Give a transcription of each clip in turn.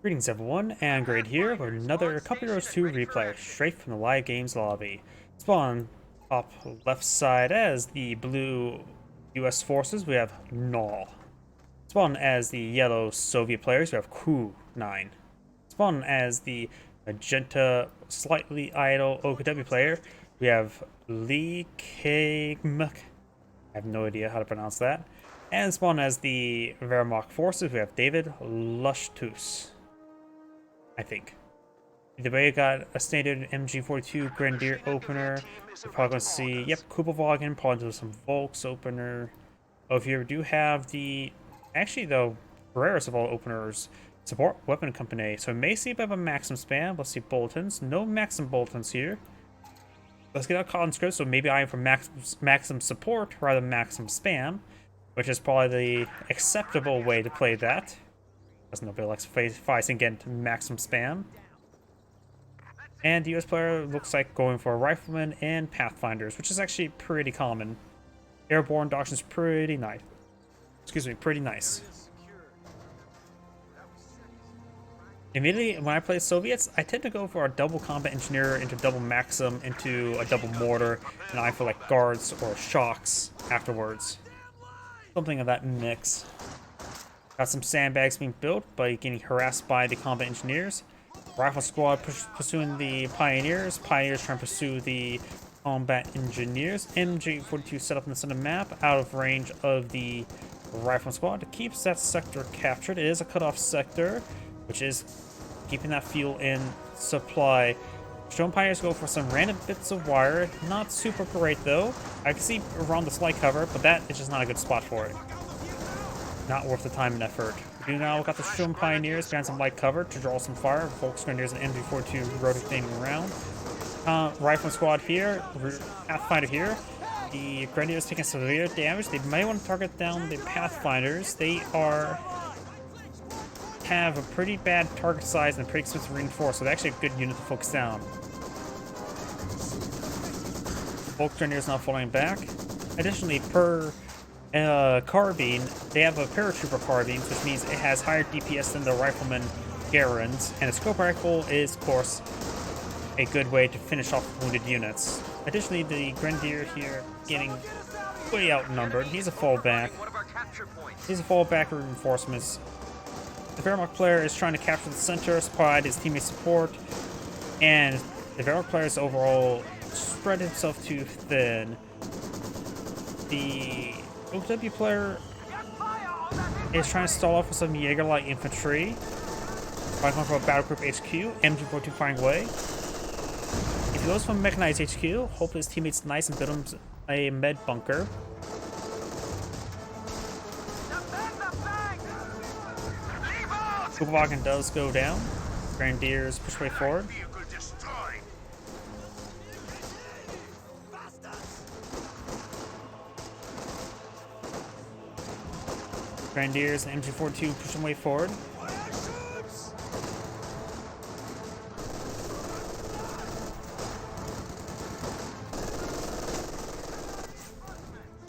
Greetings everyone, and Grade here with another Company Heroes 2 replay, straight from the live games lobby. Spawn top left side as the blue US forces, we have NAW. Spawn as the yellow Soviet players, we have kooh9. Spawn as the magenta, slightly idle OKW player, we have LeaKciM. I have no idea how to pronounce that. And spawn as the Wehrmacht forces, we have David Lustus. I think. Either way, got a standard MG42 Grenadier opener. We're probably going to see, yep, Kubelwagen, probably do some Volks opener. Over here, we do have the, actually, the rarest of all openers, Support Weapon Company. So we may see a bit of a MAXIM spam. Let's see bulletins. No MAXIM bulletins here. Let's get out Cotton script, so maybe I am for MAXIM support rather than MAXIM spam, which is probably the acceptable way to play that. Because nobody likes fighting against MAXIM spam. And the US player looks like going for Riflemen and Pathfinders, which is actually pretty common. Airborne doctrine's pretty nice. Excuse me, pretty nice. Immediately, when I play Soviets, I tend to go for a double combat engineer into double Maxim into a double mortar, and I feel like guards or shocks afterwards. Something of that mix. Got some sandbags being built, but getting harassed by the combat engineers. Rifle squad pursuing the pioneers. Pioneers trying to pursue the combat engineers. MG42 set up in the center map, out of range of the rifle squad. It keeps that sector captured. It is a cutoff sector, which is keeping that fuel in supply. Stone Pioneers go for some random bits of wire. Not super great though. I can see around the slight cover, but that is just not a good spot for it. Not worth the time and effort. We do now got the Stone Pioneers behind some light cover to draw some fire. Volks Grenadiers and MG42 rotating around. Rifle squad here, Pathfinder here. The Grenadiers taking severe damage. They might want to target down the Pathfinders. They have a pretty bad target size and pretty expensive reinforce, so they're actually a good unit to focus down. Volks Grenadiers now falling back. Additionally, per carbine, they have a paratrooper carbine, which means it has higher DPS than the rifleman Garand's, and a scope rifle is, of course, a good way to finish off wounded units. Additionally, the Grenadier here getting way outnumbered. He's a fallback. He's a fallback reinforcements. The Wehrmacht player is trying to capture the center, provide his teammate support, and the Wehrmacht player is overall spread himself too thin. The OW player is trying to stall off with some Jaeger-like infantry. By going for a battle group HQ, MG42 firing away. If he goes for mechanized HQ, hopefully his teammates nice and build him a med bunker. Kubelwagen does go down. Grenadiers push way forward. Grenadiers and MG42 pushing way forward.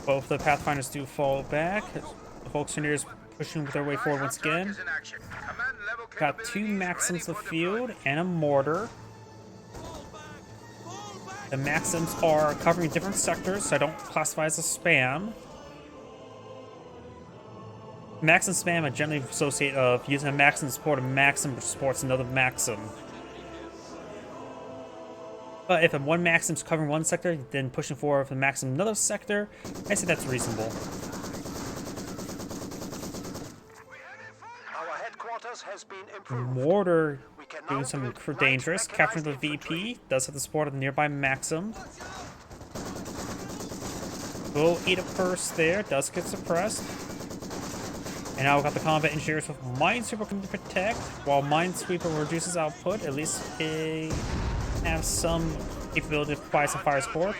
Both the Pathfinders do fall back. The Volks Grenadiers pushing their way forward once again. Got two Maxims of field and a mortar. The Maxims are covering different sectors, so I don't classify as a spam. Maxim spam I generally associate of using a Maxim to support a Maxim which supports another Maxim. But if one Maxim's covering one sector, then pushing forward with a Maxim another sector, I say that's reasonable. Our headquarters has been improved. Mortar doing some dangerous. Capturing the VP does have the support of the nearby Maxim. Will eat a first there, does get suppressed. And now we've got the combat engineers with Minesweeper coming to protect. While Minesweeper reduces output, at least they have some capability to provide some fire support.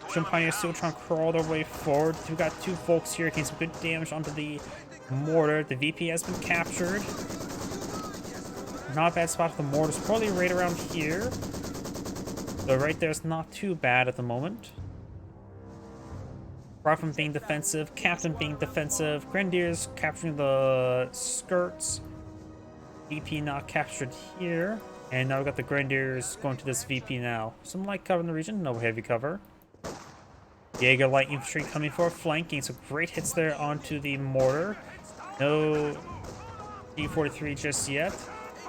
Stone Pioneers still trying to crawl their way forward. We've got two Volks here getting some good damage onto the mortar. The VP has been captured. Not a bad spot for the mortar. It's probably right around here. So right there is not too bad at the moment. Rifleman being defensive, Captain being defensive, Grenadiers capturing the skirts. VP now captured here. And now we got the Grenadiers going to this VP now. Some light cover in the region, no heavy cover. Jaeger light infantry coming for a flank, getting some great hits there onto the mortar. No D43 just yet.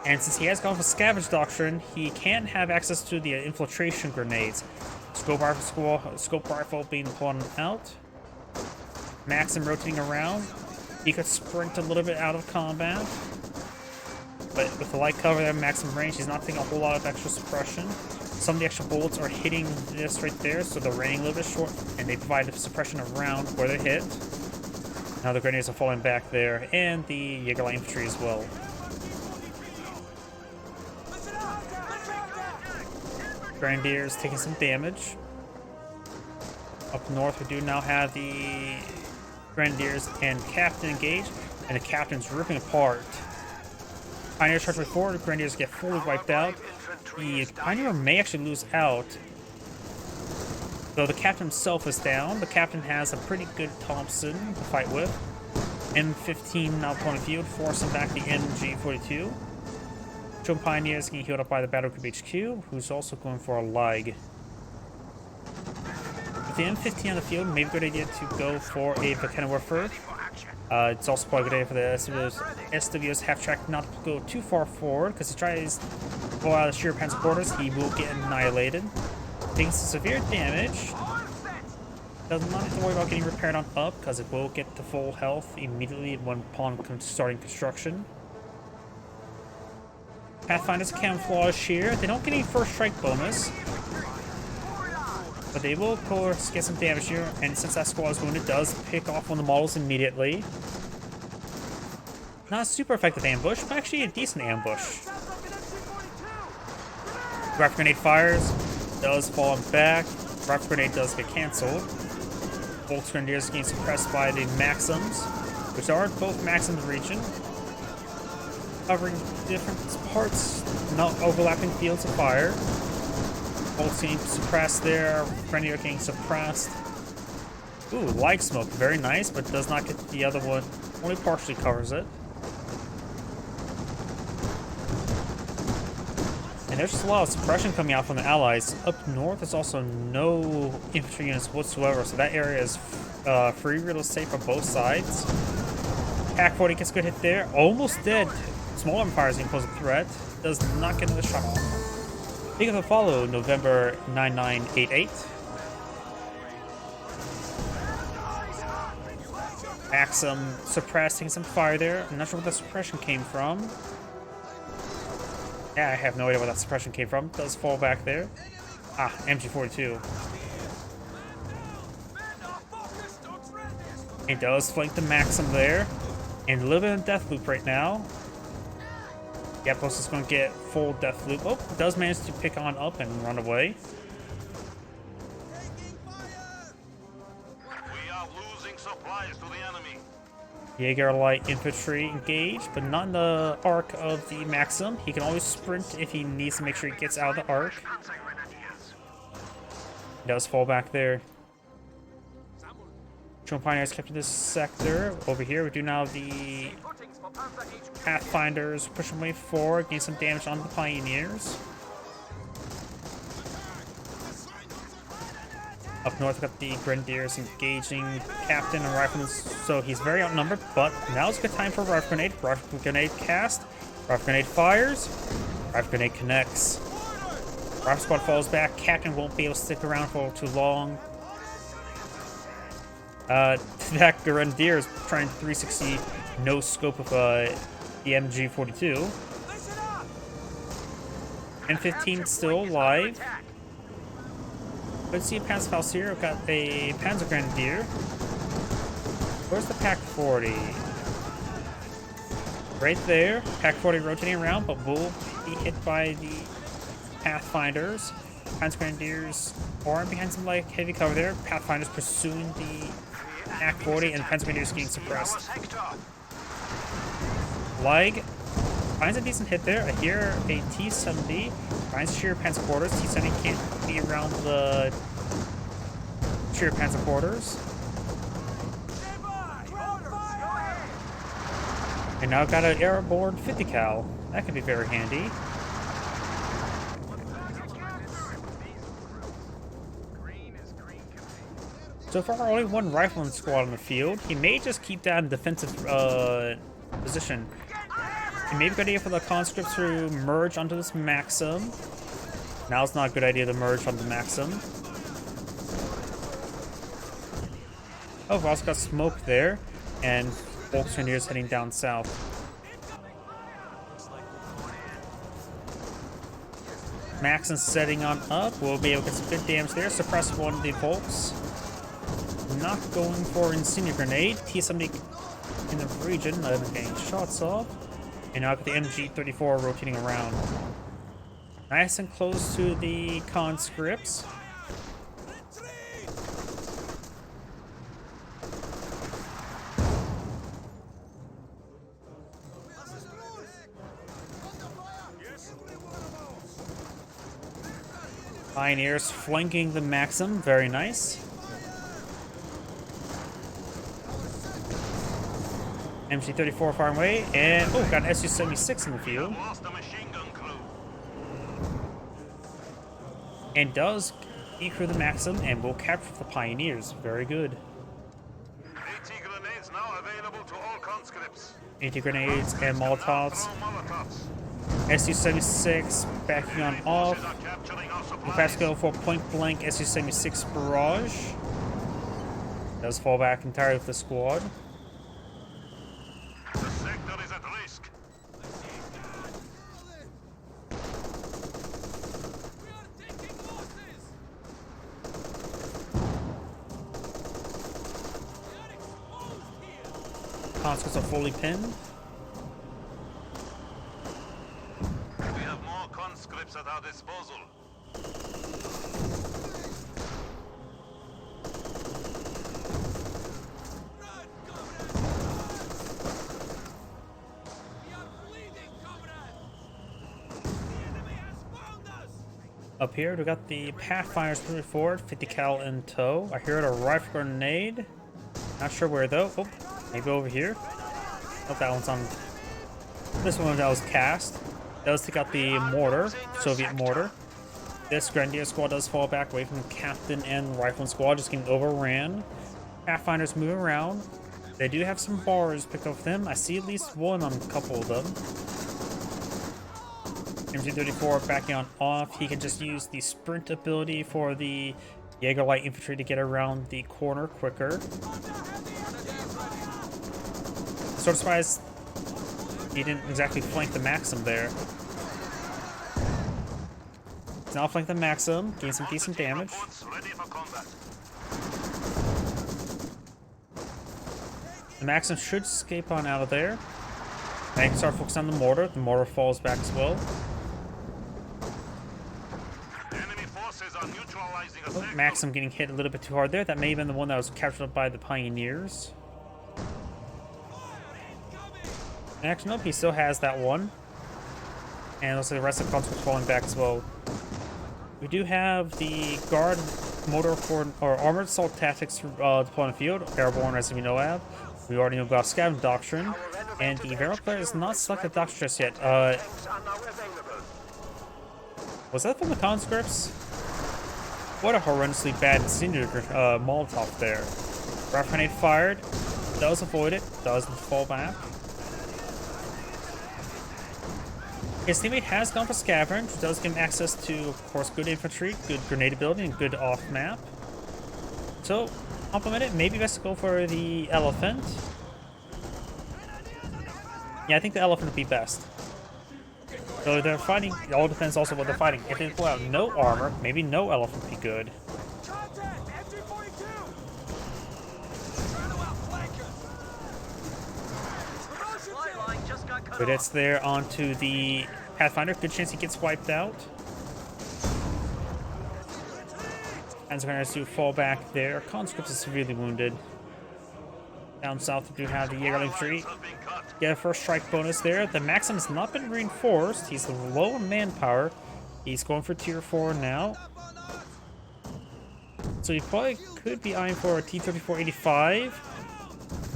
And since he has gone for Scavenge Doctrine, he can't have access to the infiltration grenades. Scope rifle being pulled out. LeaKciM rotating around. He could sprint a little bit out of combat. But with the light cover there, LeaKciM range, he's not taking a whole lot of extra suppression. Some of the extra bullets are hitting this right there, so they're raining a little bit short, and they provide the suppression around where they hit. Now the grenades are falling back there, and the Jaeger light infantry as well. Grenadiers taking some damage. Up north, we do now have the Grenadiers and Captain engaged, and the Captain's ripping apart. Pioneers charge way forward, the Grenadiers get fully wiped out. The Pioneer may actually lose out, though the Captain himself is down. The Captain has a pretty good Thompson to fight with. M15 now point of view, forcing back the MG42. Two Pioneers getting healed up by the Battle Group HQ, who's also going for a lag. With the M15 on the field, maybe a good idea to go for a Volcano it's also probably a good idea for the SWS half-track not to go too far forward, because if he tries to go out of the sheer panzer quarters, he will get annihilated. Taking some severe damage. Does not have to worry about getting repaired on up, because it will get to full health immediately upon starting construction. Pathfinder's camouflage here. They don't get any first strike bonus, but they will, of course, get some damage here. And since that squad is wounded, it does pick off one of the models immediately. Not a super effective ambush, but actually a decent ambush. Rapid grenade fires, does fall back. Rapid grenade does get cancelled. Volks Grenadiers getting suppressed by the LeaKciMs, which are both LeaKciM in the region, covering different parts, not overlapping fields of fire. Volks getting suppressed there. Grenadier getting suppressed. Ooh, light smoke, very nice, but does not get the other one. Only partially covers it. And there's just a lot of suppression coming out from the allies. Up north, there's also no infantry units whatsoever, so that area is free real estate for both sides. Pack 40 gets a good hit there. Almost dead. Small Empire is being posed a threat. Does not get another shot off. Big of a follow, November 9988. LeaKciM suppressing some fire there. I'm not sure where the suppression came from. Yeah, I have no idea where that suppression came from. It does fall back there. Ah, MG42. It does flank the LeaKciM there. And a little bit of death loop right now. Yapos is going to get full death loop. Oh, does manage to pick on up and run away. We are losing supplies to the enemy. Jaeger light infantry engaged, but not in the arc of the LeaKciM. He can always sprint if he needs to make sure he gets out of the arc. He does fall back there. Drone Pioneers kept in this sector. Over here, we do now have the Pathfinders pushing way forward, getting some damage on the Pioneers. Up north, we've got the Grenadiers engaging Captain and Rifleman, so he's very outnumbered, but now's a good time for Rifle Grenade. Rifle Grenade cast, Rifle Grenade fires, Rifle Grenade connects. Rifle Squad falls back, Captain won't be able to stick around for too long. That Grenadier is trying 360 no scope of the MG42. M15 still alive. Let's see a Panzerfaust here. We've got a Panzer Grenadier. Where's the Pack 40? Right there. Pack 40 rotating around, but will be hit by the Pathfinders. Panzer Grenadiers are behind some like heavy cover there. Pathfinders pursuing the Pack 40, and the Panzer Grenadiers getting suppressed. Lag finds a decent hit there. I hear a T-70. Finds sheer panzer quarters. T-70 can't be around the sheer panzer quarters. And now got an airborne 50 cal. That could be very handy. So far, only one rifleman squad on the field. He may just keep that in defensive position. He may be a good idea for the conscripts to merge onto this LeaKciM. Now it's not a good idea to merge onto the LeaKciM. Oh, we've also got smoke there, and Volkswagen heading down south. LeaKciM setting on up. We'll be able to get some good damage there. Suppress one of the Volks. Not going for Incendiary Grenade. T-70 in the region, getting shots off. And now I've got the MG-34 rotating around. Nice and close to the conscripts. Pioneers flanking the LeaKciM, very nice. MG-34 far away, and oh, got an Su-76 in the field. And does decrew the LeaKciM and will capture the Pioneers. Very good. 80 grenades now available to all conscripts. 80 grenades and Molotovs. Su-76 backing on off. We'll perhaps go for point blank Su-76 barrage. Does fall back entirely with the squad. The sector is at risk. Conscripts are fully pinned. We have more conscripts at our disposal. Up here, we got the Pathfinders moving forward, 50 cal in tow. I heard a rifle grenade. Not sure where though. Oh, maybe over here. Oh, that one's on. This one that was cast. Does take out the mortar, Soviet mortar. This Grenadier squad does fall back away from the captain and rifleman squad, just getting overran. Pathfinders moving around. They do have some bars picked up with them. I see at least one on a couple of them. MG-34 backing on off. He can just use the sprint ability for the Jaeger light infantry to get around the corner quicker. Sort of surprised he didn't exactly flank the LeaKciM there. He's now flanked the LeaKciM, gain some decent damage. The LeaKciM should escape on out of there. Now you can start focusing on the mortar. The mortar falls back as well. Oh, LeaKciM getting hit a little bit too hard there. That may have been the one that was captured by the Pioneers. Actually, nope, he still has that one. And looks like the rest of the conscripts falling back as well. We do have the Guard Motor or Armored Assault Tactics deployed on the field. Airborne, as we know have. We already know about Scavenge Doctrine. And the Variable player is not selected Doctrine just yet. Was that from the conscripts? What a horrendously bad incendiary Molotov there. Rough grenade fired. Does avoid it. Doesn't fall back. His teammate has gone for Scavenge, which does give him access to, of course, good infantry, good grenade ability, and good off-map. So, compliment it. Maybe best to go for the Elephant. Yeah, I think the Elephant would be best. So they're fighting. It all depends also what they're fighting. If they pull out no armor, maybe no Elephant would be good. But it's there onto the Pathfinder. Good chance he gets wiped out. And going to fall back there. Conscript is severely wounded. Down south, we do have the Jaeger infantry. Get a first strike bonus there. The LeaKciM has not been reinforced. He's low on manpower. He's going for tier 4 now. So he probably could be eyeing for a T-34-85.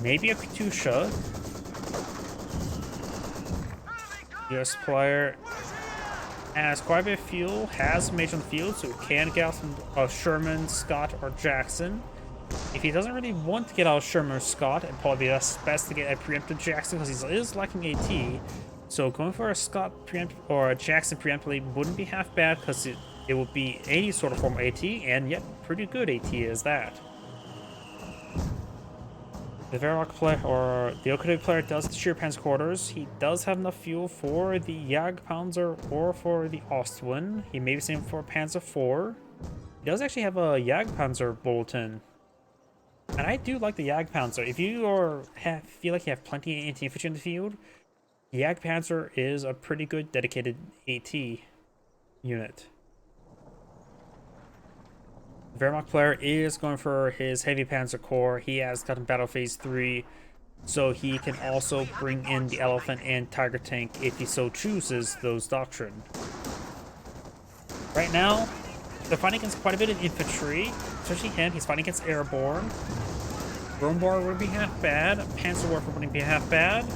Maybe a Katusha. US player has quite a bit of fuel, has a mage on the field, so he can get out some Sherman, Scott, or Jackson. If he doesn't really want to get out of Sherman or Scott, it'd probably be best to get a preemptive Jackson because he is lacking AT. So going for a Scott preempt or a Jackson preemptively wouldn't be half bad because it would be any sort of form of AT, and yet pretty good AT is that. The Verloc player, or the Okado player, does the Sheer Panzer quarters. He does have enough fuel for the Jagdpanzer or for the Ostwind. He may be saving for a Panzer IV. He does actually have a Jagdpanzer bulletin. And I do like the Jagdpanzer. If you feel like you have plenty of anti-infantry in the field, the Jagdpanzer is a pretty good dedicated AT unit. The Wehrmacht player is going for his heavy panzer corps. He has gotten battle phase 3, so he can also bring in the elephant and tiger tank if he so chooses those doctrine. Right now, they're fighting against quite a bit of infantry, especially him. He's fighting against airborne. Brombar wouldn't be half bad. Panzer Warfare wouldn't be half bad.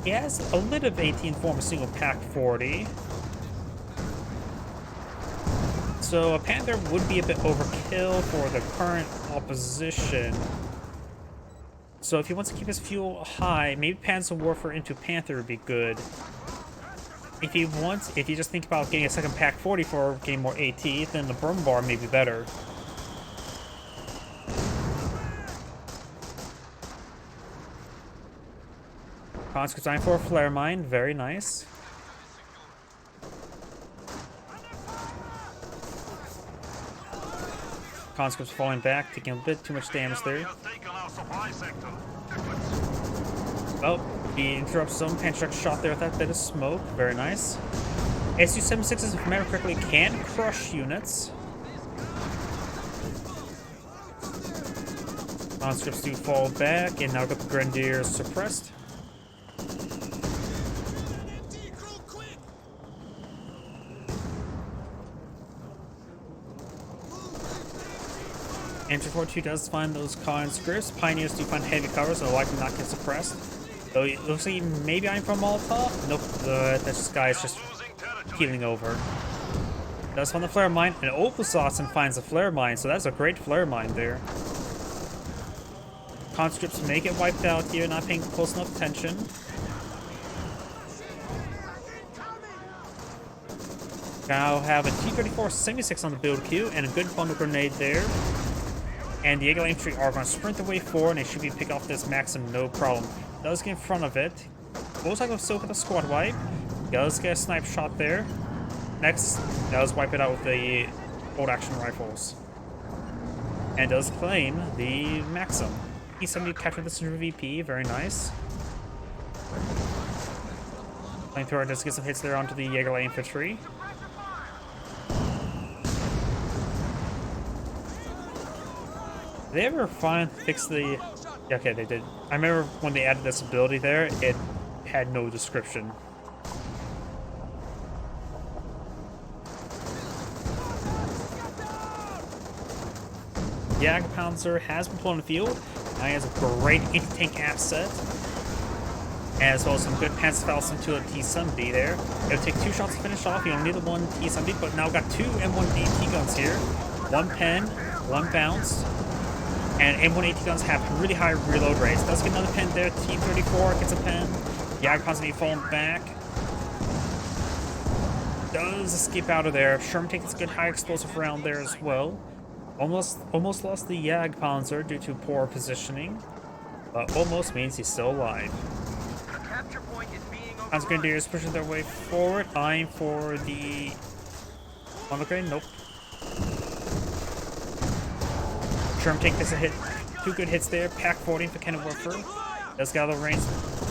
He has a little of 18 form of single pack 40. So a Panther would be a bit overkill for the current opposition. So if he wants to keep his fuel high, maybe Panzer Warfare into Panther would be good. If you just think about getting a second pack 40 for getting more AT, then the Brumbar may be better. Conscript design for a flare mine, very nice. Conscript's falling back, taking a bit too much damage there. Oh, he interrupts some Panzer shot there with that bit of smoke, very nice. Su-76s, if I remember correctly, can crush units. Conscripts do fall back, and now got the Grenadiers suppressed. MG42 does find those conscripts. Pioneers do find heavy cover, so likely not get suppressed. Though it looks like maybe I'm from Molotov. Nope, this guy is just healing over. Does find the flare mine, and Opusausen finds a flare mine, so that's a great flare mine there. Conscripts may get wiped out here, not paying close enough attention. Now have a T-34 76 on the build queue, and a good bundle grenade there. And the Eagle Infantry are going to sprint their way forward, and they should be pick off this LeaKciM no problem. Does get in front of it. Looks like still with a squad wipe. Does get a snipe shot there. Next, does wipe it out with the bolt action rifles. And does claim the LeaKciM. T-70 captured the Center VP, very nice. Flamethrower does get some hits there onto the Jaeger Infantry. Did they ever fix the... Yeah, okay, they did. I remember when they added this ability there, it had no description. Jagdpanzer has been put on the field. Now he has a great anti-tank asset, as well as some good Panzerfaust to a T-70 there. It'll take 2 shots to finish off. You only need the 1 T-70, but now got 2 M1 AT guns here. 1 pen, 1 bounce. And M1 AT guns have really high reload rates. Does get another pen there. T-34 gets a pen. Jagdpanzer may fall back. Does escape out of there. Sherman takes a good high explosive round there as well. Almost lost the Jagdpanzer due to poor positioning. But almost means he's still alive. Panzer Grenadiers pushing their way forward. Eyeing for the... Okay, nope. Sherman tank takes a hit. 2 good hits there. Pack 40 for Vickenwerfer. Does get out of the range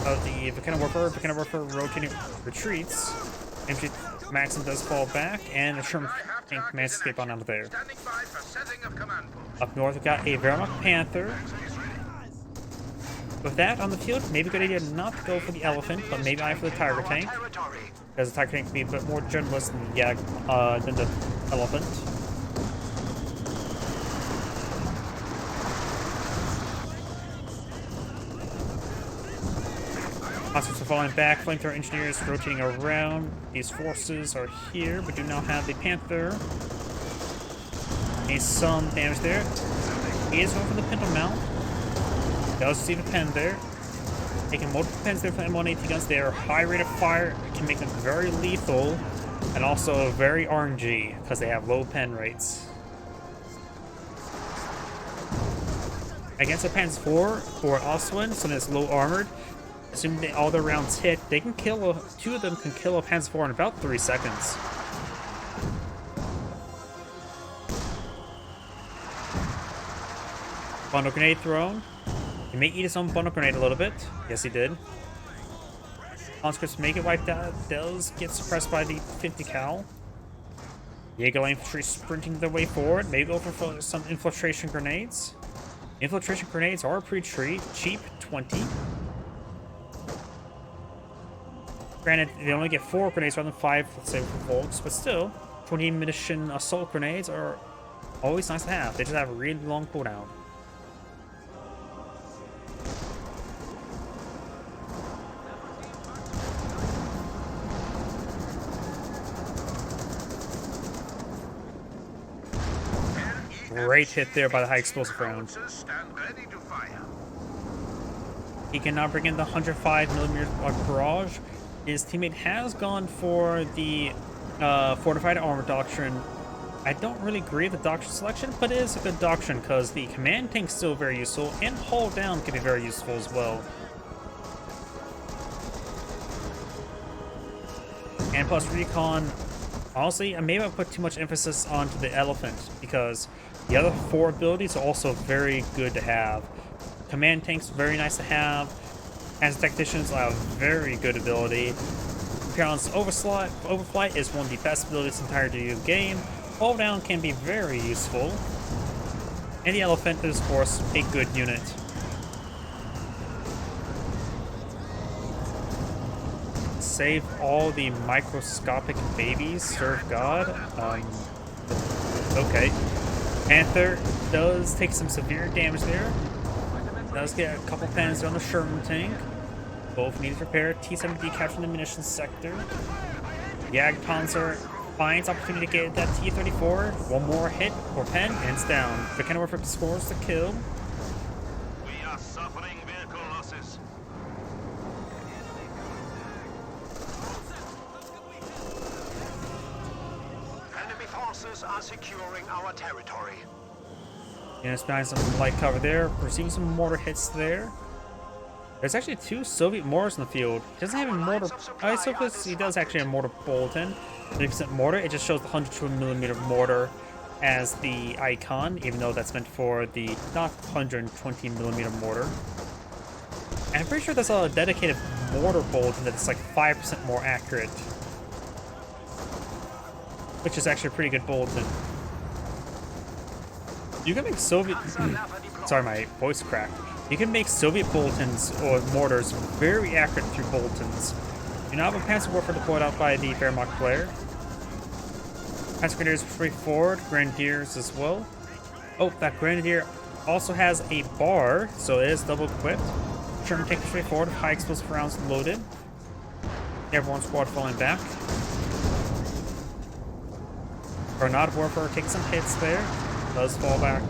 of the Vickenwerfer. Vickenwerfer rotating retreats. MG LeaKciM does fall back, and the Sherman tank manages to escape on out of there. Up north, we've got a Wehrmacht Panther. With that on the field, maybe a good idea not to go for the elephant, but maybe eye for the tiger tank. Because the tiger tank can be a bit more generalist than the elephant. Conscripts are falling back. Flamethrower engineers rotating around. These forces are here, but do now have the Panther. Needs some damage there. He is going for the Pinto Mount. Does receive a pen there. Taking multiple pens there from M1 AT guns. They are high rate of fire. It can make them very lethal. And also very RNG, because they have low pen rates. Against a Panzer IV or Oswin, something that's low armored, assuming all their rounds hit, they can kill two of them can kill a Panzer IV in about 3 seconds. Bundle grenade thrown. He may eat his own bundle grenade a little bit. Yes, he did. Conscripts make it wiped out. Does get suppressed by the 50 cal. Jaeger infantry sprinting their way forward. Maybe go for some infiltration grenades. Infiltration grenades are pretty cheap, 20. Granted, they only get 4 grenades rather than 5, let's say, for volts, but still, 20 munition assault grenades are always nice to have. They just have a really long cooldown. Great hit there by the high explosive round. He can now bring in the 105mm barrage. His teammate has gone for the fortified armor doctrine. I don't really agree with the doctrine selection, but it is a good doctrine because the command tank is still very useful, and hull down can be very useful as well. And plus recon, honestly, maybe I put too much emphasis onto the elephant because the other 4 abilities are also very good to have. Command tanks very nice to have. As tacticians have very good ability. Crown's overflight is one of the best abilities in the entirety of the game. Hull down can be very useful. And the elephant is of course a good unit. Save all the microscopic babies, serve God. Okay. Panther does take some severe damage there. Does get a couple pens on the Sherman tank. Both need to repair. T-70 capturing the munitions sector. Jagdpanzer finds opportunity to get that T-34. One more hit or pen and it's down. The kind of work scores the kill. We are suffering vehicle losses. Enemy forces are securing our territory. Yeah, it's behind some light cover there. We're seeing some mortar hits there. There's actually 2 Soviet mortars in the field. He doesn't have a mortar. I suppose he does actually have a mortar bulletin. 30% mortar. It just shows the 120mm mortar as the icon, even though that's meant for the not 120mm mortar. And I'm pretty sure there's a dedicated mortar bulletin that's like 5% more accurate, which is actually a pretty good bulletin. You can make Soviet... Sorry, my voice cracked. You can make Soviet bulletins or mortars very accurate through bulletins. You now have a Panzer Warfare deployed out by the Wehrmacht player. Panzer Grenadiers free forward, Grenadiers as well. Oh, that Grenadier also has a bar, so it is double equipped. Sherman tank straight forward, high explosive rounds loaded. Airborne squad falling back. Grenade Warfare takes some hits there. Does fall back.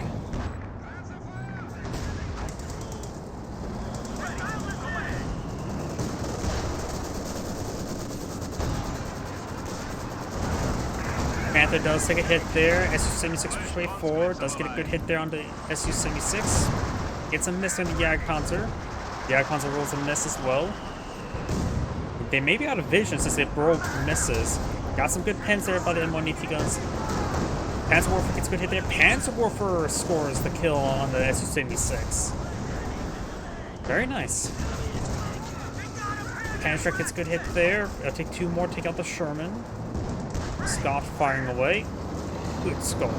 Panther does take a hit there. Su-76 straight forward. Does get a good hit there on the Su-76. Gets a miss on the Jagdpanzer. The Jagdpanzer rolls a miss as well. They may be out of vision since they broke misses. Got some good pens there by the M1 AT guns. Panzer Warfare gets a good hit there. Panzer Warfare scores the kill on the Su-76. Very nice. Panzer gets a good hit there. I'll take 2 more, take out the Sherman. Scott firing away. Good Scott.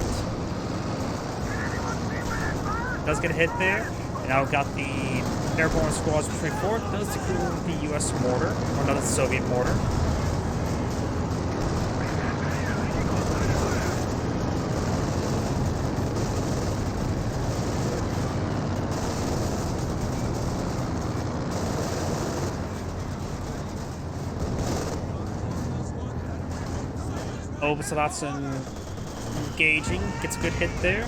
Does get a hit there. And now we've got the airborne squads pushing forward. Does secure the US mortar, or another Soviet mortar. Obusadatsun engaging, gets a good hit there.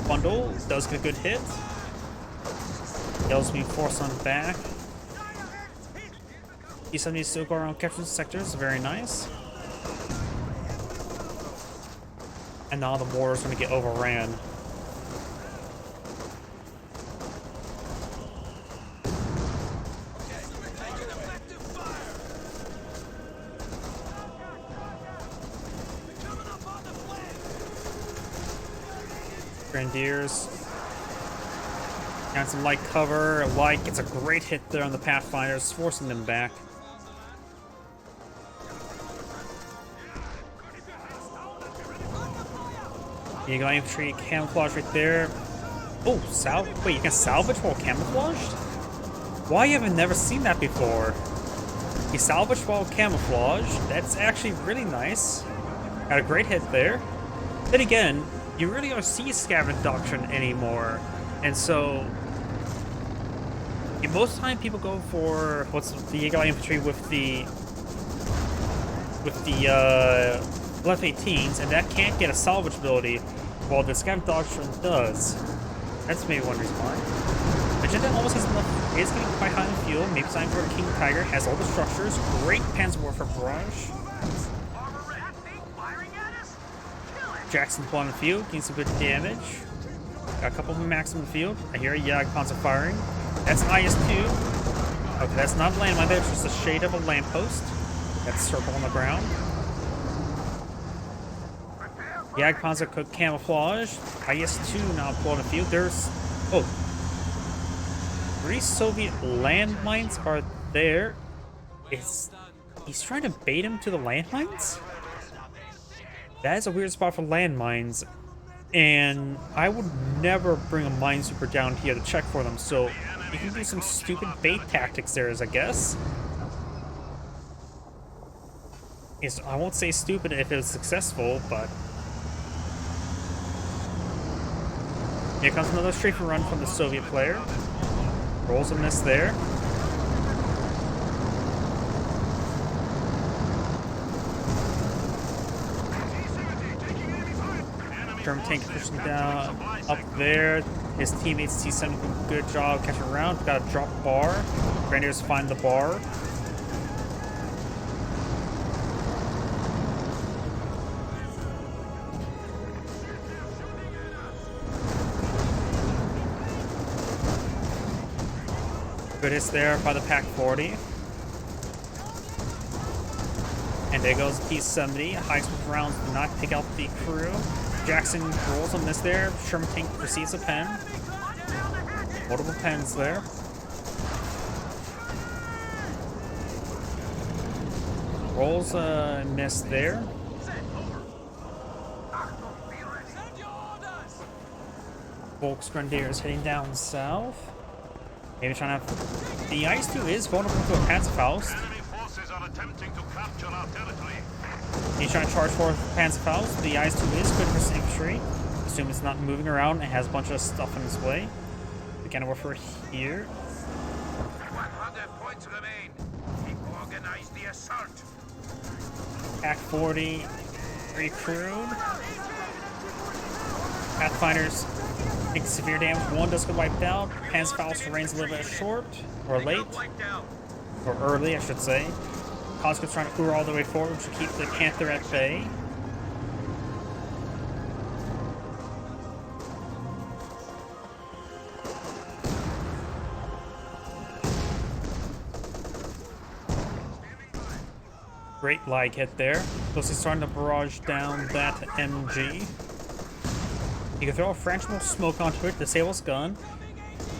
Bundle does get a good hit. Yells being forced on back. Kooh9 still go around capturing sectors, very nice. And now the mortar's gonna get overran. Grenadiers. Got some light cover. Light gets a great hit there on the Pathfinders, forcing them back. You got infantry camouflage right there. Oh, wait, you can salvage while camouflaged? Why have I never seen that before? You salvage while camouflaged. That's actually really nice. Got a great hit there. Then again, you really don't see scavenge doctrine anymore. And so, most of the time people go for what's the Jaeger infantry with the left 18s, and that can't get a salvage ability, while the scavenge doctrine does. That's maybe one reason why. Agenda almost has enough. Is getting quite high in fuel. Maybe time for a King Tiger. Has all the structures. Great Panzer Warfare barrage. Jackson deploying the field, getting some good damage. Got a couple of maximum field. I hear a Jagdpanzer firing. That's IS-2. Okay, that's not a landmine there, it's just a shade of a lamppost. That's circle on the ground. Jagdpanzer could camouflage. IS-2 now deploying the field. There's 3 Soviet landmines are there. He's trying to bait him to the landmines? That is a weird spot for landmines, and I would never bring a minesweeper down here to check for them, so you can do some stupid bait tactics there, I guess. I won't say stupid if it was successful, but... Here comes another strafing run from the Soviet player. Rolls a miss there. German tank pushing down up there. His teammates T7 doing a good job catching around. Got a drop bar. Grenadiers find the bar. Good hits there by the Pack 40. And there goes T70. High explosive rounds do not take out the crew. Jackson rolls on this there. Sherman tank receives a pen. Multiple pens there. Rolls a miss there. Volks Grenadiers heading down south. Maybe trying to... The IS-2 is vulnerable to a Panzerfaust. Enemy forces are attempting to capture our territory. He's trying to charge for Panzerfaust. The IS-2 is good for infantry. Assume it's not moving around and has a bunch of stuff in its way. We can work for here. 100 points remain. We've organized the assault. Pack 40 recruit. Pathfinders take severe damage. One does get wiped out. Panzerfaust remains a little bit short or late, or early, I should say. Conscript's trying to clear all the way forward to keep the Panther at bay. Great lag hit there. Plus he's starting to barrage down that MG. You can throw a fractional smoke onto it, disable its gun,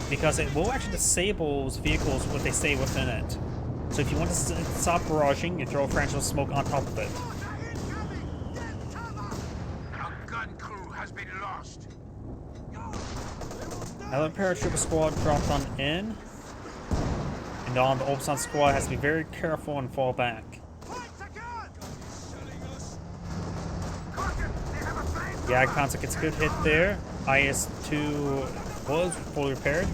because it will actually disable vehicles when they stay within it. So if you want to stop barraging, you throw a fractional smoke on top of it. Our gun crew has been lost. Another paratrooper squad dropped on in. And now the Obusan squad has to be very careful and fall back. Jagdpanzer gets a good hit there. IS-2 was fully repaired.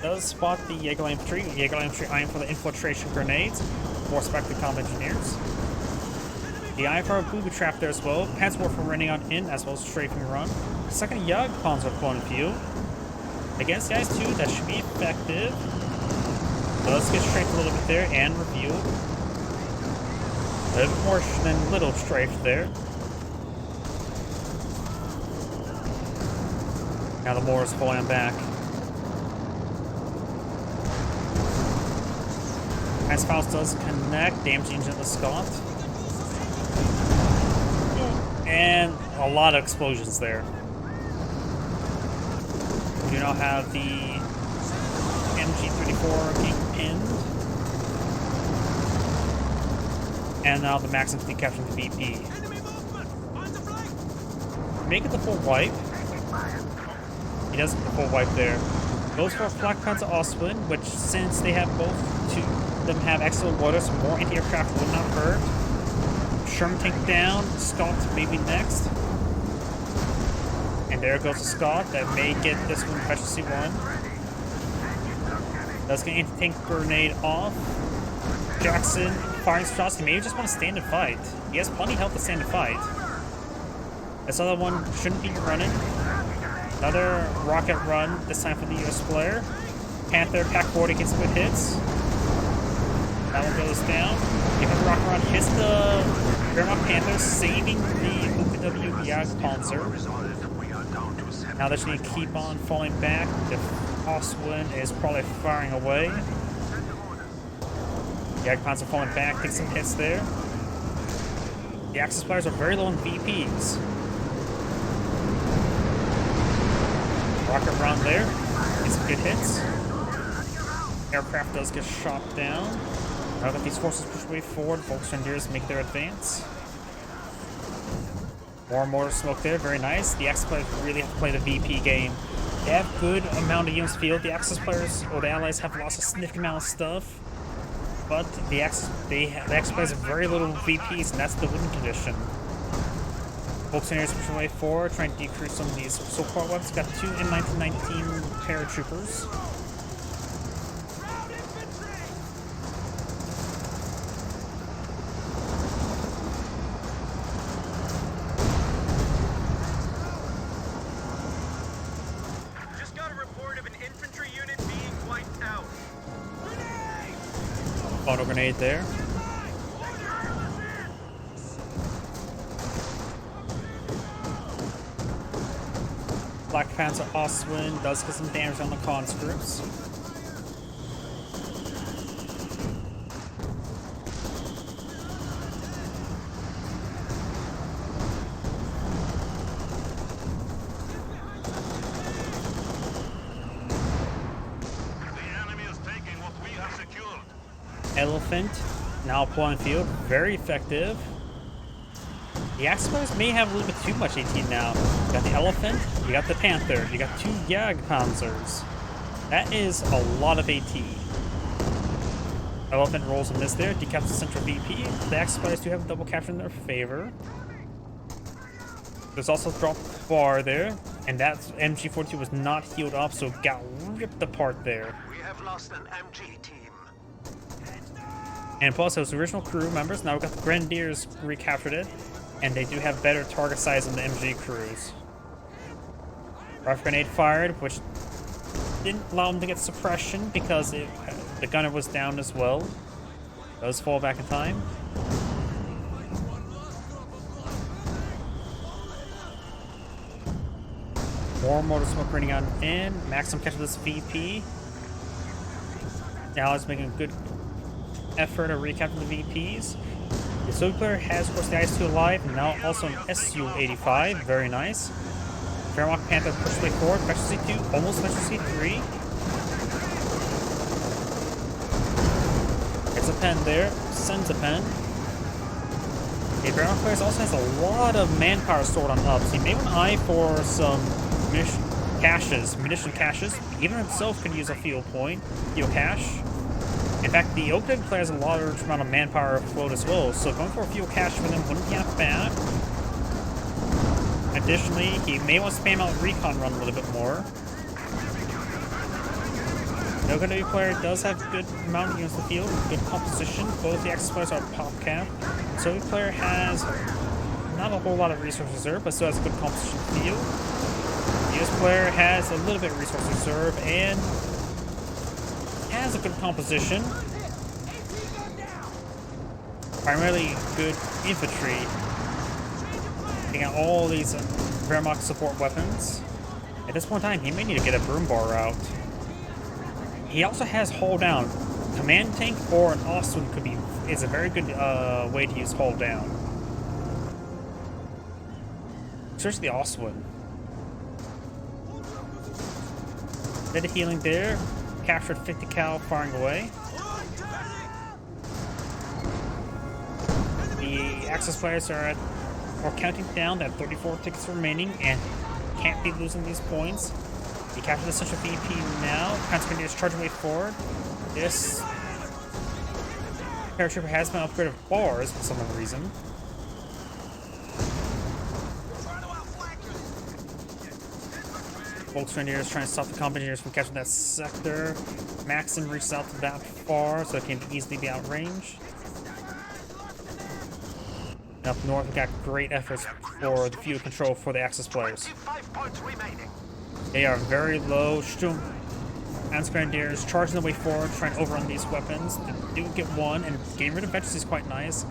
Does spot the Jaeger infantry. Jaeger infantry eyeing for the infiltration grenades. Force back the combat engineers. The eye for a booby trap there as well. Panzer for running on in as well as strafing run. Second Jagdpanzer upon field. Against the Ice 2, that should be effective. So let's get strafed a little bit there and revealed. A little bit more than little strafed there. Now the Moor is falling back. As Faust does connect, damaging into the Scott. And a lot of explosions there. We do now have the MG34 being pinned. And now the Maxim's decapturing the VP. Make it the full wipe. He does the full wipe there. Goes for a Flak Panzer Ostwind, which since they have both two of them have excellent water, so more anti-aircraft will not hurt. Sherman tank down, Scott maybe next. And there goes the Scott that may get this one efficiency 1. Does get anti-tank grenade off. Jackson firing shots. He may just want to stand and fight. He has plenty of health to stand and fight. This other one shouldn't be running. Another rocket run, this time for the US player. Panther, Pack 40 gets good hits. That one goes down. Even the rocket run hits the Wehrmacht Panther, saving the OPW Jagdpanzer. Now they just need to keep on falling back. The Ostwind is probably firing away. Jagdpanzer falling back, takes some hits there. The Axis players are very low on VPs. Rocket run there. Gets some good hits. Aircraft does get shot down. Now that these forces push way forward, Volksgrenadiers make their advance. More and more smoke there, very nice. The Axis players really have to play the VP game. They have good amount of units field. The Axis players, or the Allies, have lost a significant amount of stuff. But the Axis players have very little VPs, and that's the winning condition. Volksgrenadiers push way forward, trying to decrease some of these support weapons. Got two M1919 paratroopers. Just got a report of an infantry unit being wiped out. Auto grenade there. Black Panzer Ostwind does get some damage on the conscripts. Elephant now pulling field, very effective. The Axis players may have a little bit too much AT now. You got the Elephant, you got the Panther, you got two Jagdpanzers. That is a lot of AT. Elephant rolls a miss there, decaps the central VP. The Axis players do have a double capture in their favor. There's also a drop bar there, and that MG42 was not healed up, so it got ripped apart there. We have lost an MG team. And plus, those original crew members, now we've got the Grenadiers recaptured it, and they do have better target size than the MG crews. Rough grenade fired, which didn't allow them to get suppression because the gunner was down as well. Does fall back in time. More motor smoke running on in. Maxim catches this VP. Now it's making a good effort to recapture the VPs. The Soviet player has, of course, the IS-2 alive, and now also an Su-85. Very nice. Wehrmacht Panther pushes way forward. Special C2, almost Special C3. Gets a pen there. Sends a pen. The Wehrmacht player also has a lot of manpower stored on up, so you may want to eye for some munition caches. Even himself could use a fuel cache. In fact, the Oakland player has a large amount of manpower afloat as well, so going for a fuel cache for them wouldn't be that bad. Additionally, he may want to spam out recon run a little bit more. NAW player does have good amount of units in the field, good composition. Both the Axis players are pop cap. So the player has not a whole lot of resource reserve, but still has a good composition in the field. The US player has a little bit of resource reserve and has a good composition. Primarily good infantry. Taking out all these Wehrmacht support weapons. At this point in time, he may need to get a broom bar out. He also has hull down. Command tank or an Ostwind is a very good way to use hull down. Especially the Ostwind. Bit of healing there. Captured 50 cal firing away. The Axis players are counting down that 34 tickets remaining and can't be losing these points. He captured the central VP now. Consequently, is charging way forward. This paratrooper has been upgraded with bars for some reason. Volksgrenadiers trying to stop the combat engineers from capturing that sector. LeaKciM reaches out to that far, so it can easily be outranged. And up north, we got great efforts for the field control for the Axis players. They are very low. Grenadiers charging the way forward, trying to overrun these weapons. They do get one, and getting rid of Veterancy is quite nice.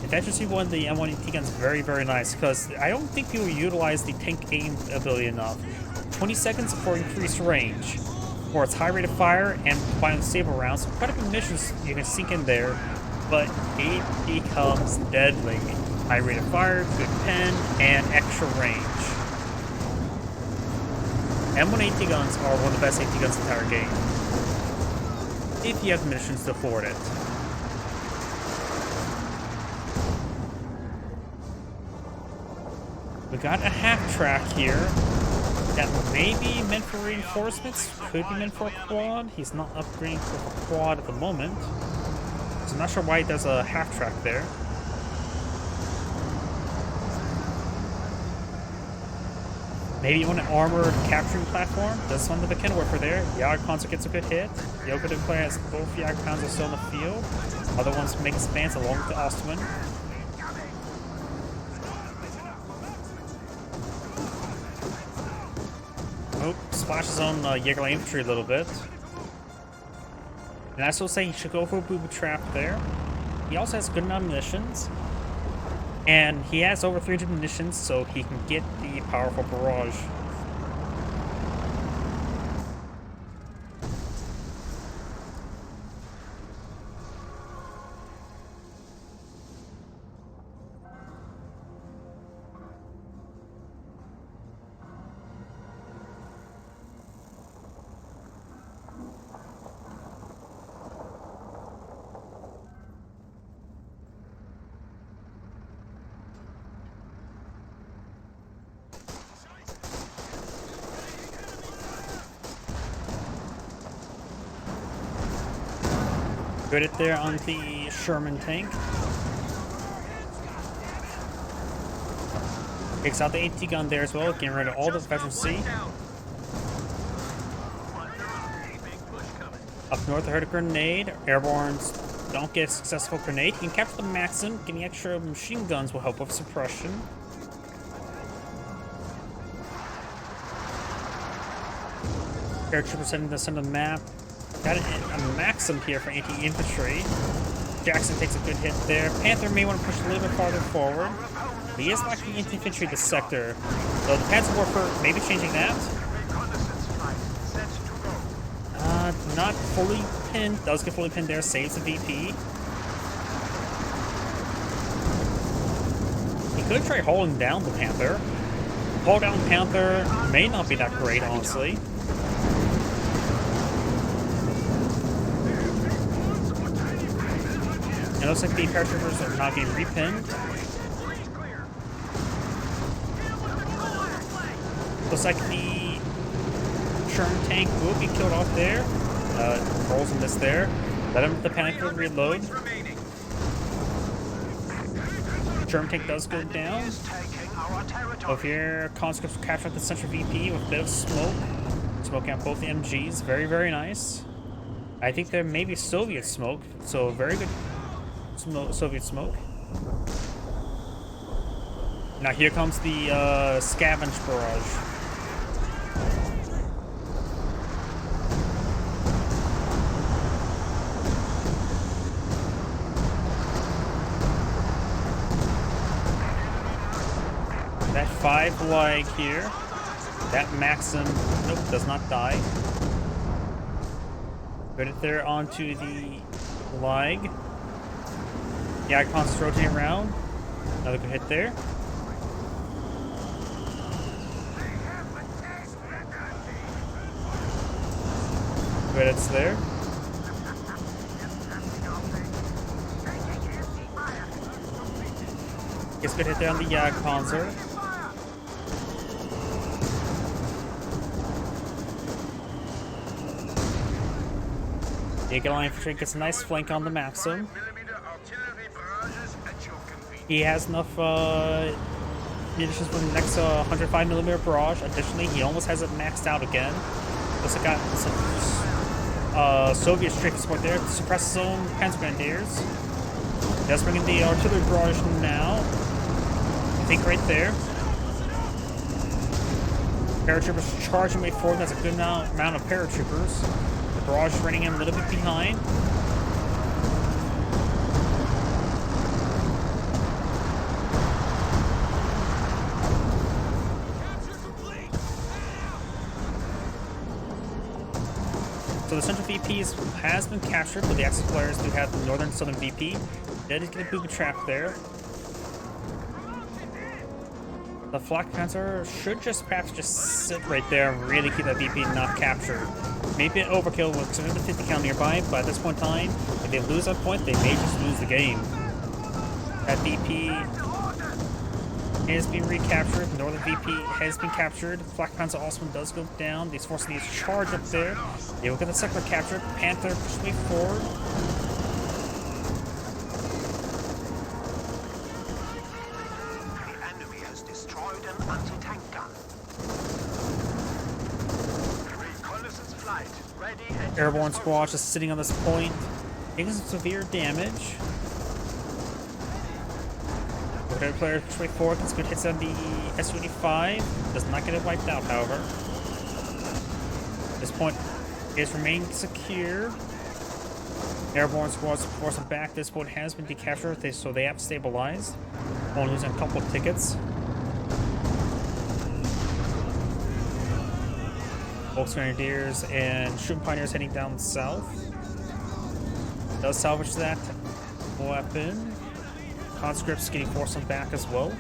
The Veterancy one, the M1AT gun is very, very nice, because I don't think people utilize the tank aim ability enough. 20 seconds for increased range, for its high rate of fire and combined with stable rounds. So quite a few missions you can sink in there, but it becomes deadly. High rate of fire, good pen, and extra range. M1 AT guns are one of the best AT guns in the entire game, if you have the missions to afford it. We got a half-track here that may be meant for reinforcements, could be meant for a quad. He's not upgrading for a quad at the moment, so I'm not sure why there's a half-track there. Maybe on an armored capturing platform. Does one of the Kenworfer there. Jagdpanzer gets a good hit. The Yokoda player has both Jagdpanzer still in the field. Other ones make a advance along with the Ostwind. Oh, splashes on Jägerle infantry a little bit. And I still say he should go for a booby trap there. He also has a good amount of munitions. And he has over 300 munitions, so he can get the powerful barrage. Good hit there on the Sherman tank. Takes out the AT gun there as well, getting rid of all the veterancy. Up north, I heard a grenade. Airbornes don't get a successful grenade. You can capture the LeaKciM. Getting extra machine guns will help with suppression. Paratroopers heading to the center of the map. Got a LeaKciM here for anti-infantry. Jackson takes a good hit there. Panther may want to push a little bit farther forward. But he is lacking anti-infantry this sector. So the Panzerwerfer may be changing that. Not fully pinned. Does get fully pinned there. Saves the VP. He could try holding down the Panther. Hold down Panther may not be that great, honestly. It looks like the paratroopers are not getting repinned. Looks like the Sherman tank will be killed off there. Rolls and miss there. Let him the panic for reload. Sherman tank does go down. Over here, conscripts capture the central VP with a bit of smoke. Smoking out both the MGs. Very, very nice. I think there may be Soviet smoke, so very good Soviet smoke. Now here comes the scavenge barrage. That 5 lag here. That LeaKciM, nope, does not die. Put it there onto the lag. The icon's rotating around. Another good hit there. Good hits there. Gets good hit there on the consort. The Line Infantry gets a nice flank on the LeaKciM. He has enough munitions for the next 105mm barrage. Additionally, he almost has it maxed out again. Looks like got some Soviet strafe support there. Suppresses his own Panzer Grenadiers. Does bring in the artillery barrage now. I think right there. Paratroopers charging way forward. That's a good amount of paratroopers. The barrage is running in a little bit behind. So the central VP has been captured, but the Axis players do have the northern southern VP. That is going to booby trap there. The Flak Panzer should perhaps just sit right there and really keep that VP not captured. Maybe an overkill with 50 cal nearby, but at this point in time, if they lose that point, they may just lose the game. That VP has been recaptured. The northern VP has been captured. Flak Panzer also does go down. These forces need to charge up there. They will get the sector captured. Panther pushes way forward. The enemy has destroyed an anti-tank gun. Reconnaissance flight ready and Airborne squad just sitting on this point, taking some severe damage. Rotor player pushes way forward, gets good hits on the Su-85. Does not get it wiped out, however. This point is remaining secure. Airborne squads force them back. This boat has been decaptured, so they have stabilized. Only losing a couple of tickets. Volks Grenadiers and Shooting Pioneers heading down south. Does salvage that weapon. Conscripts getting forced on back as well.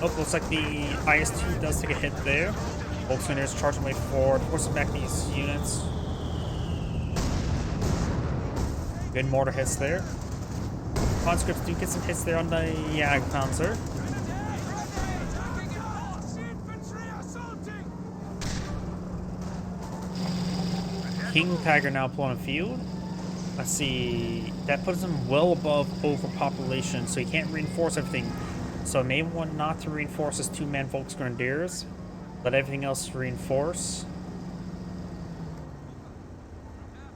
Oh, looks like the IS-2 does take a hit there. Volks Grenadiers charging way forward, forcing back these units. Good mortar hits there. Conscripts do get some hits there on the Panzer. King Tiger now pulling a field. Let's see. That puts him well above overpopulation, so he can't reinforce everything. So I may want not to reinforce his 2-man Volks Grenadiers. Let everything else reinforce.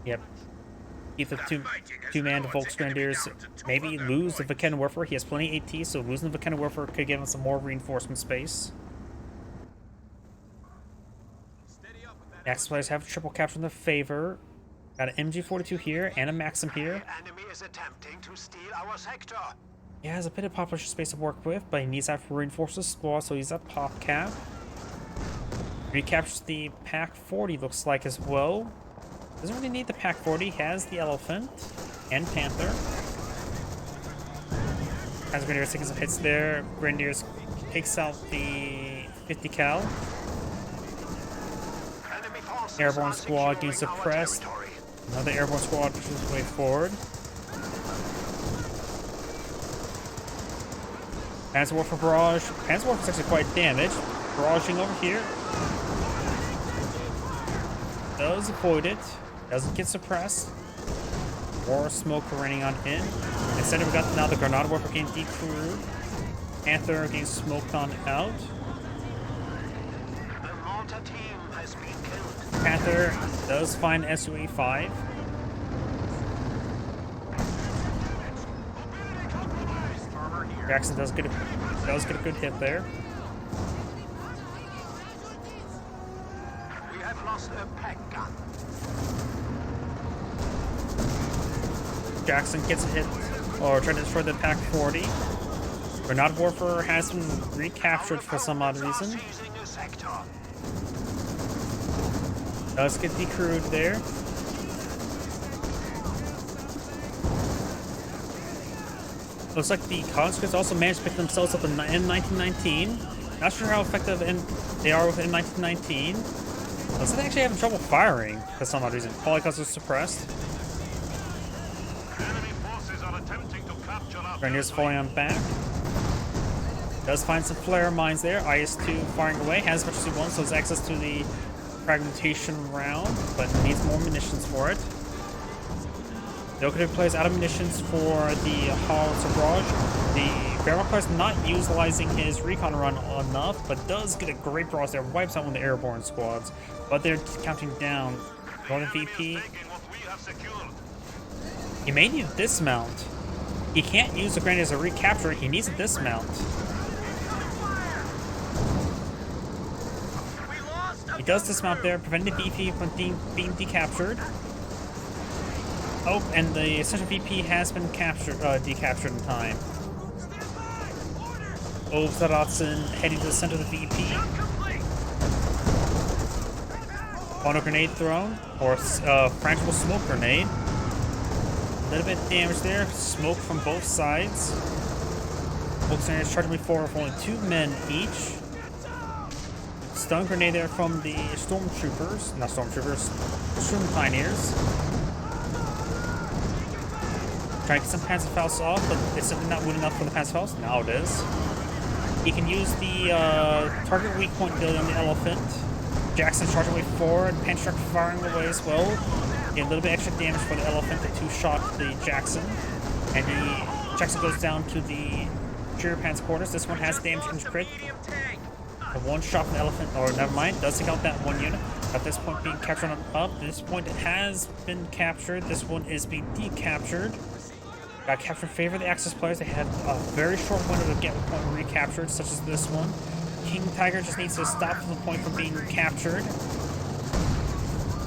Yep. Keep the two-man Volks Grenadiers. Maybe lose the Vikenwerfer. He has plenty of AT, so losing the Vikenwerfer could give him some more reinforcement space. Axis players have triple capture in their favor. Got an MG42 here and a LeaKciM here. The enemy is attempting to steal our sector. He has a bit of population space to work with, but he needs that for reinforce his squad, so he's at pop cap. Recaptures the Pack 40, looks like, as well. Doesn't really need the Pack 40. He has the Elephant and Panther. Has Grenadiers taking some hits there. Grenadiers takes out the 50 cal. Airborne squad getting suppressed. Another airborne squad pushes his way forward. Panzerwerfer barrage. Panzerwerfer is actually quite damaged. Barraging over here. Does avoid it. Doesn't get suppressed. More smoke raining on in. Instead, we got now the Granada Werfer getting decrewed. Panther getting smoked on out. sector. Does find SUA-5. Jackson does get a good hit there. We have lost a pack gun. Jackson gets a hit, or trying to destroy the Pack 40. Grenade Warfare has been recaptured for some odd reason. Seizing a sector. Does get decrewed there. Looks like the conscripts also managed to pick themselves up in M1919. Not sure how effective they are with M1919. Looks like they actually having trouble firing for some odd reason. Probably because they're suppressed. Enemy forces are attempting to capture our Grenadiers falling on back. Does find some flare mines there. IS-2 firing away. Has as much as he wants, so has access to the fragmentation round, but needs more munitions for it. The Oakwood plays out of munitions for the Howitzer Barrage. The Wehrmacht is not utilizing his recon run enough, but does get a great barrage there. Wipes out one of the airborne squads, but they're counting down. Northern VP. taking what we have secured. He may need a dismount. He can't use the grenade as a recapture. He needs a dismount. We lost a He does dismount there, preventing the VP from being decaptured. Oh, and the Essential VP has been decaptured in time. Oh, Zaratsin heading to the center of the VP. complete. Auto grenade thrown, or fragile smoke grenade. A little bit of damage there. Smoke from both sides. Both scenarios charging me forward with only 2 men each. Stun grenade there from the stormtroopers, not stormtroopers, storm pioneers. Trying to get some Panzerfaust off, but it's simply not good enough for the Panzerfaust. Now it is. He can use the target weak point ability on the elephant. Jackson charging way forward, Panzer firing away as well. Get a little bit extra damage for the elephant to 2-shot the Jackson. And the Jackson goes down to the Cheer Panzer quarters. This one has damage in crit. Medium tank. A 1-shot from the elephant, or never mind, does take out that 1 unit. At this point being captured on up. This point it has been captured. This one is being decaptured. Got captured in favor of the Axis players. They had a very short window to get the point recaptured, such as this one. King Tiger just needs to stop the point from being captured.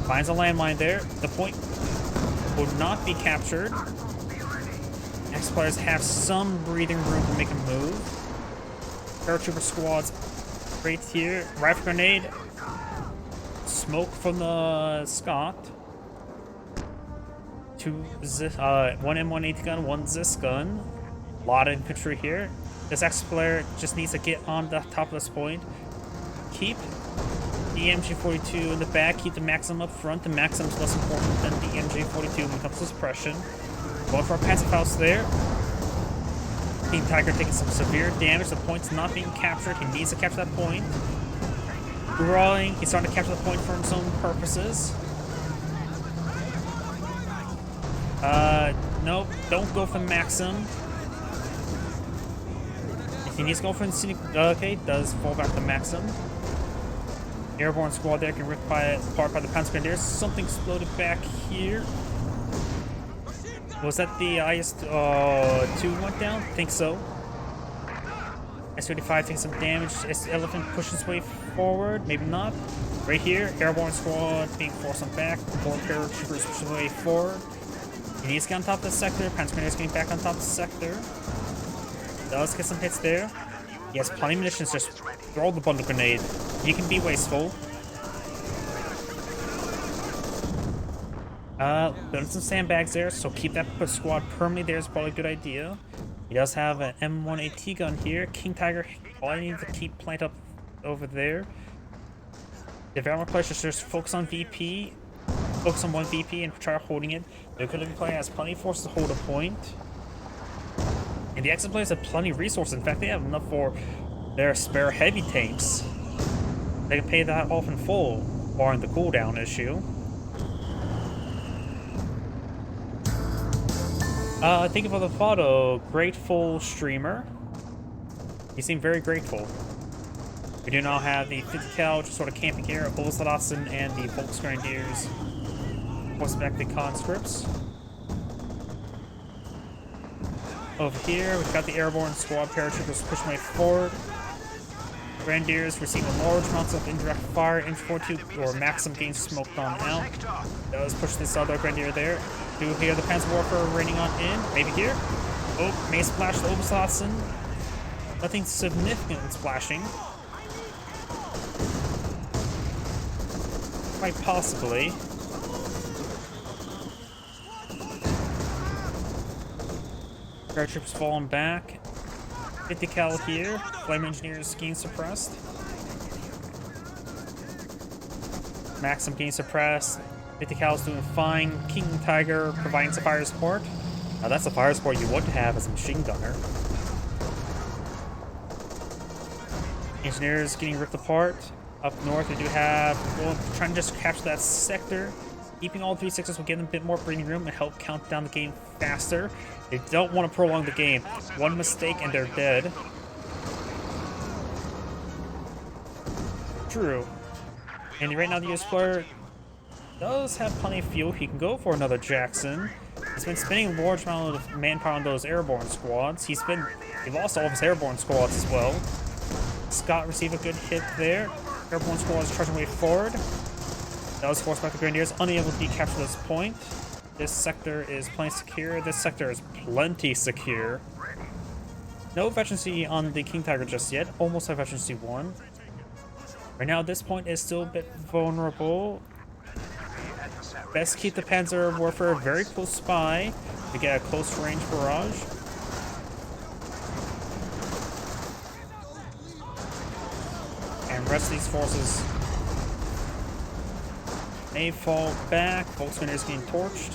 Finds a landmine there. The point will not be captured. Axis players have some breathing room to make a move. Paratrooper squads right here. Rifle grenade. Smoke from the Scott. 1 M180 gun, 1 Zis gun. A lot of infantry here. This Axis player just needs to get on the top of this point. Keep the MG42 in the back. Keep the Maxim up front. The Maxim is less important than the MG42 when it comes to suppression. Going for a Panzerfaust there. King Tiger taking some severe damage. The point's not being captured. He needs to capture that point. Brawling. He's starting to capture the point for his own purposes. Nope. Don't go for Maxim. If he needs to go for the okay, does fall back to Maxim. Airborne squad there can rip apart by the Panzer Grenadiers. Something exploded back here. Was that the IS-2 went down? Think so. S-35 takes some damage. Elephant pushes way forward. Maybe not. Right here, airborne squad being forced on back. More paratroopers pushing way forward. He needs to get on top of the sector. Panzer Grenadiers getting back on top of the sector. Does get some hits there. He has plenty of munitions. Just throw the bundle grenade. You can be wasteful. Building some sandbags there, so keep that squad permanently there is probably a good idea. He does have an M1AT gun here. King Tiger, all I need to keep plant up over there. The Wehrmacht players just focus on VP. Focus on 1 VP and try holding it. The Oakwood player has plenty of forces to hold a point. And the Axis players have plenty of resources. In fact, they have enough for their spare heavy tanks. They can pay that off in full, barring the cooldown issue. Thank you for the photo, grateful streamer. You seem very grateful. We do now have the 50 cal, just sort of camping here, Lustus and the Volksgrenadiers. Force back the conscripts. Over here, we've got the airborne squad paratroopers pushing my forward. Grenadiers receiving large amounts of indirect fire, infantry or maximum gains smoked on out. Does push this other grenadier there. Do hear the Panzer Warfare raining on in. Maybe here. Oh, may splash the Obersatzen. Nothing significant in splashing. Quite possibly. Paratroopers falling back. 50 cal here. Flame engineers gain suppressed. Maxim gain suppressed. 50 cal is doing fine. King Tiger providing some fire support. Now that's a fire support you want to have as a machine gunner. Engineers getting ripped apart. Up north we do have, well, trying to just capture that sector. Keeping all 3 sectors will give them a bit more breathing room and help count down the game faster. They don't want to prolong the game. One mistake and they're dead. True. And right now the US player does have plenty of fuel. He can go for another Jackson. He's been spending a large amount of manpower on those airborne squads. He lost all of his airborne squads as well. Scott received a good hit there. Airborne squad is charging way forward. That was forced back the Grenadiers, unable to capture this point. This sector is plenty secure. This sector is plenty secure. No veterancy on the King Tiger just yet. Almost have veterancy 1. Right now, this point is still a bit vulnerable. Best keep the Panzer Warfare very close by to get a close range barrage. And the rest of these forces may fall back. Volkswagen is being torched.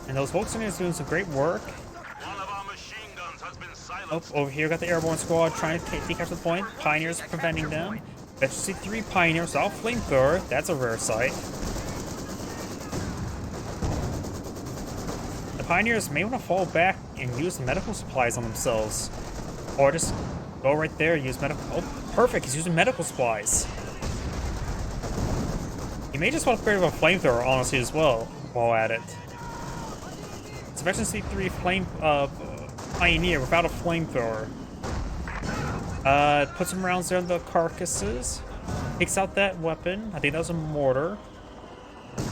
And those Volkswagen is doing some great work. One of our machine guns has been silenced. Oh, over here, got the airborne squad trying to decapture the point. Pioneers preventing them. Veterancy 3 Pioneers without flamethrower. That's a rare sight. The Pioneers may want to fall back and use medical supplies on themselves. Or just go right there, use medical. Oh, perfect, he's using medical supplies. He may just want to upgrade with a flamethrower, honestly, as well, while at it. It's a Veterancy 3 Pioneer without a flamethrower. Put some rounds there on the carcasses. Takes out that weapon. I think that was a mortar. We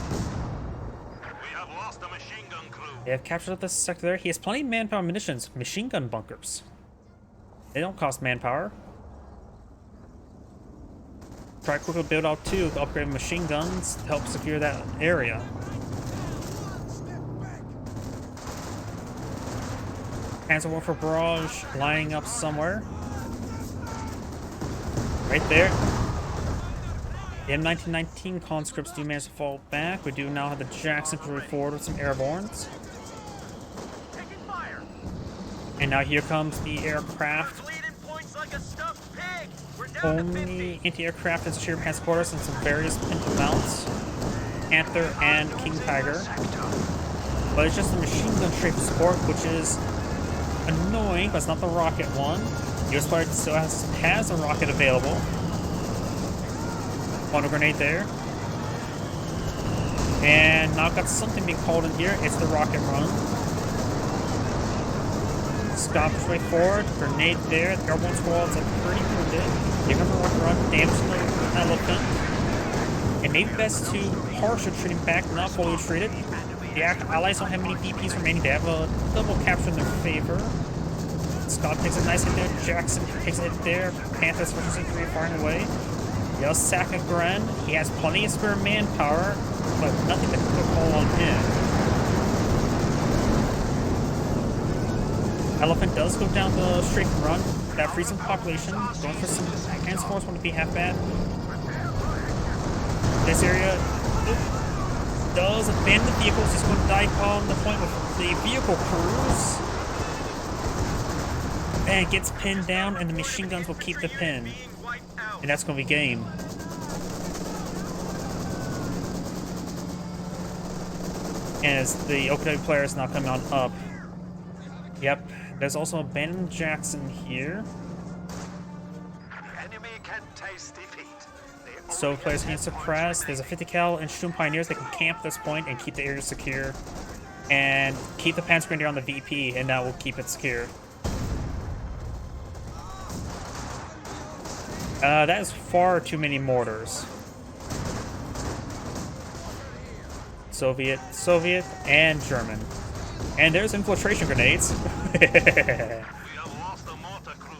have lost a machine gun crew. They have captured this sector there. He has plenty of manpower and munitions. Machine gun bunkers. They don't cost manpower. Try quickly build out 2 to upgrade machine guns to help secure that area. Panzer Warfare barrage lining up somewhere. Right there. The M1919 conscripts do manage to fall back. We do now have the Jackson to move forward with some airbornes. And now here comes the aircraft. Only anti-aircraft and secure transporters and some various pinto mounts. Panther and King Tiger. But it's just the machine gun strafe support, which is annoying, but it's not the rocket one. US Fire still has a rocket available. One grenade there. And now I've got something being called in here. It's the rocket run. Stop its way forward. Grenade there. The airborne squads are pretty wounded. Give him a rocket run. Damage the elephant. It may be best to partially retreat him back, not fully retreated. The allies don't have many DPs remaining. They have a double capture in their favor. Scott takes a nice hit there. Jackson takes a hit there. Panthers versus 3 firing away. He'll sack a Gren. He has plenty of spare manpower, but nothing to put all on him. Elephant does go down the straight and run. That frees some population. Going for some transports wouldn't be half bad. This area does abandon the vehicles. He's going to die on the point with the vehicle crews. And gets pinned down, and the machine guns will keep the pin. And that's going to be game. And as the OKW player is now coming on up. Yep, there's also a Ben Jackson here. Enemy can taste defeat. They So only players have can 10 suppress. points There's a remaining. 50 cal and Shroom Pioneers. They can camp this point and keep the area secure. And keep the Panzer Grenadier on the VP, and that will keep it secure. That is far too many mortars. Soviet, and German. And there's infiltration grenades. We have lost a mortar crew.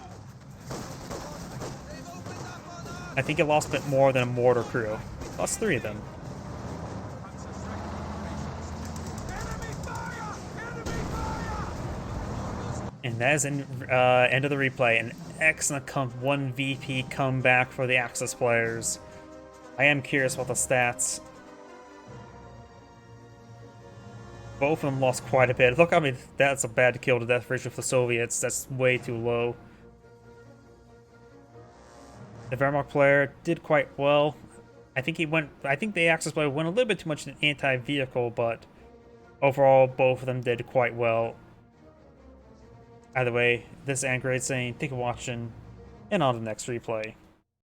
I think it lost a bit more than a mortar crew. Lost 3 of them. And that is end of the replay. An excellent 1 VP comeback for the Axis players. I am curious about the stats. Both of them lost quite a bit. Look, I mean, that's a bad kill to death ratio for the Soviets. That's way too low. The Wehrmacht player did quite well. I think the Axis player went a little bit too much in anti-vehicle, but overall, both of them did quite well. Either way, this is Angrade saying, thank you for watching, and on to the next replay.